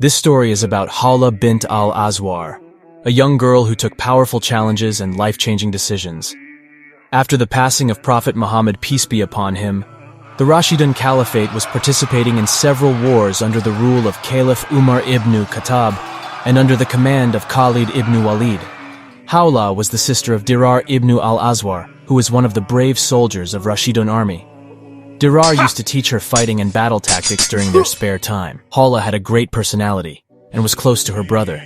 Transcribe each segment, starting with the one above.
This story is about Khawla bint al-Azwar, a young girl who took powerful challenges and life-changing decisions. After the passing of Prophet Muhammad, peace be upon him, the Rashidun Caliphate was participating in several wars under the rule of Caliph Umar ibn Khattab and under the command of Khalid ibn al-Walid. Khawla was the sister of Dirar ibn al-Azwar, who was one of the brave soldiers of Rashidun army. Dirar used to teach her fighting and battle tactics during their spare time. Khawla had a great personality and was close to her brother.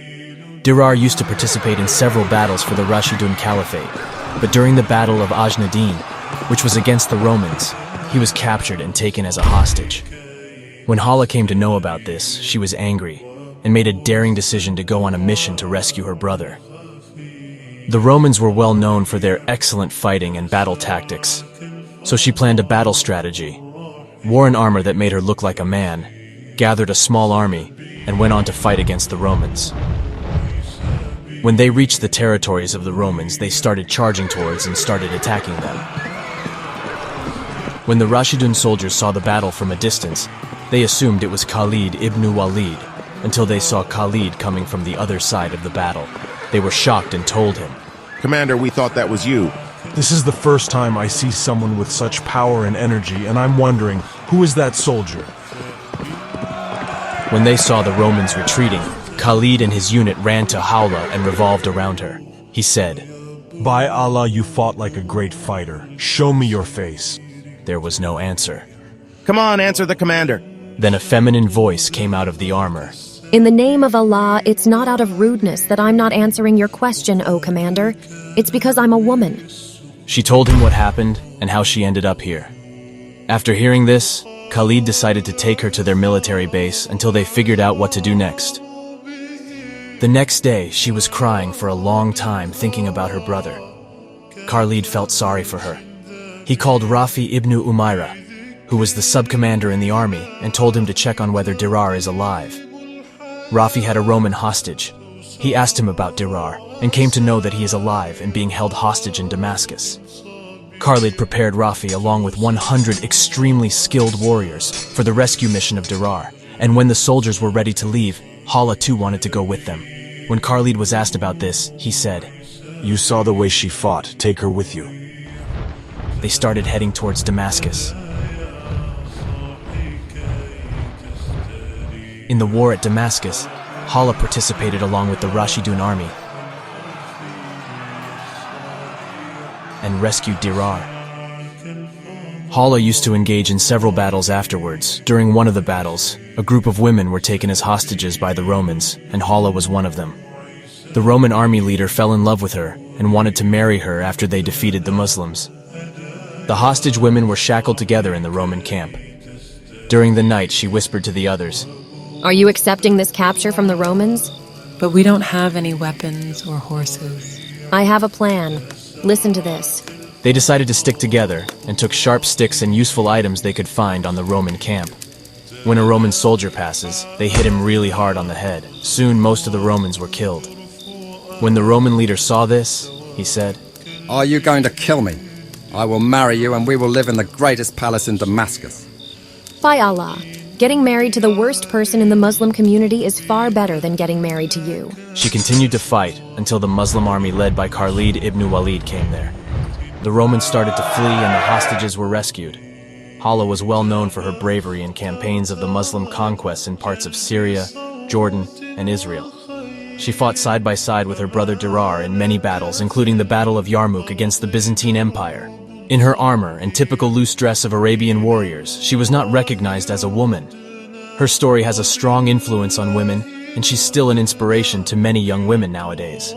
Dirar used to participate in several battles for the Rashidun Caliphate, but during the Battle of Ajnadin, which was against the Romans, he was captured and taken as a hostage. When Khawla came to know about this, she was angry and made a daring decision to go on a mission to rescue her brother. The Romans were well known for their excellent fighting and battle tactics, so she planned a battle strategy, wore an armor that made her look like a man, gathered a small army, and went on to fight against the Romans. When they reached the territories of the Romans, they started charging towards and started attacking them. When the Rashidun soldiers saw the battle from a distance, they assumed it was Khalid ibn al-Walid, until they saw Khalid coming from the other side of the battle. They were shocked and told him, "Commander, we thought that was you." This is the first time I see someone with such power and energy, and I'm wondering, who is that soldier? When they saw the Romans retreating, Khalid and his unit ran to Khawla and revolved around her. He said, "By Allah, you fought like a great fighter. Show me your face." There was no answer. "Come on, answer the commander." Then a feminine voice came out of the armor. In the name of Allah, it's not out of rudeness that I'm not answering your question, O Commander. It's because I'm a woman. She told him what happened and how she ended up here. After hearing this, Khalid decided to take her to their military base until they figured out what to do next. The next day, she was crying for a long time thinking about her brother. Khalid felt sorry for her. He called Rafi ibn Umaira, who was the sub-commander in the army, and told him to check on whether Dirar is alive. Rafi had a Roman hostage. He asked him about Dirar and came to know that he is alive and being held hostage in Damascus. Khalid prepared Rafi along with 100 extremely skilled warriors for the rescue mission of Dirar, and when the soldiers were ready to leave, Khawla too wanted to go with them. When Khalid was asked about this, he said, "You saw the way she fought. Take her with you." They started heading towards Damascus. In the war at Damascus, Khawla participated along with the Rashidun army and rescued Dirar. Khawla used to engage in several battles afterwards. During one of the battles, a group of women were taken as hostages by the Romans, and Khawla was one of them. The Roman army leader fell in love with her and wanted to marry her after they defeated the Muslims. The hostage women were shackled together in the Roman camp. During the night, she whispered to the others, Are you accepting this capture from the Romans? But we don't have any weapons or horses. I have a plan. Listen to this. They decided to stick together and took sharp sticks and useful items they could find on the Roman camp. When a Roman soldier passes, they hit him really hard on the head. Soon, most of the Romans were killed. When the Roman leader saw this, he said, "Are you going to kill me? I will marry you and we will live in the greatest palace in Damascus." By Allah, getting married to the worst person in the Muslim community is far better than getting married to you. She continued to fight until the Muslim army led by Khalid ibn Walid came there. The Romans started to flee and the hostages were rescued. Khawla was well known for her bravery in campaigns of the Muslim conquests in parts of Syria, Jordan, and Israel. She fought side by side with her brother Dirar in many battles, including the Battle of Yarmouk against the Byzantine Empire. In her armor and typical loose dress of Arabian warriors, she was not recognized as a woman. Her story has a strong influence on women, and she's still an inspiration to many young women nowadays.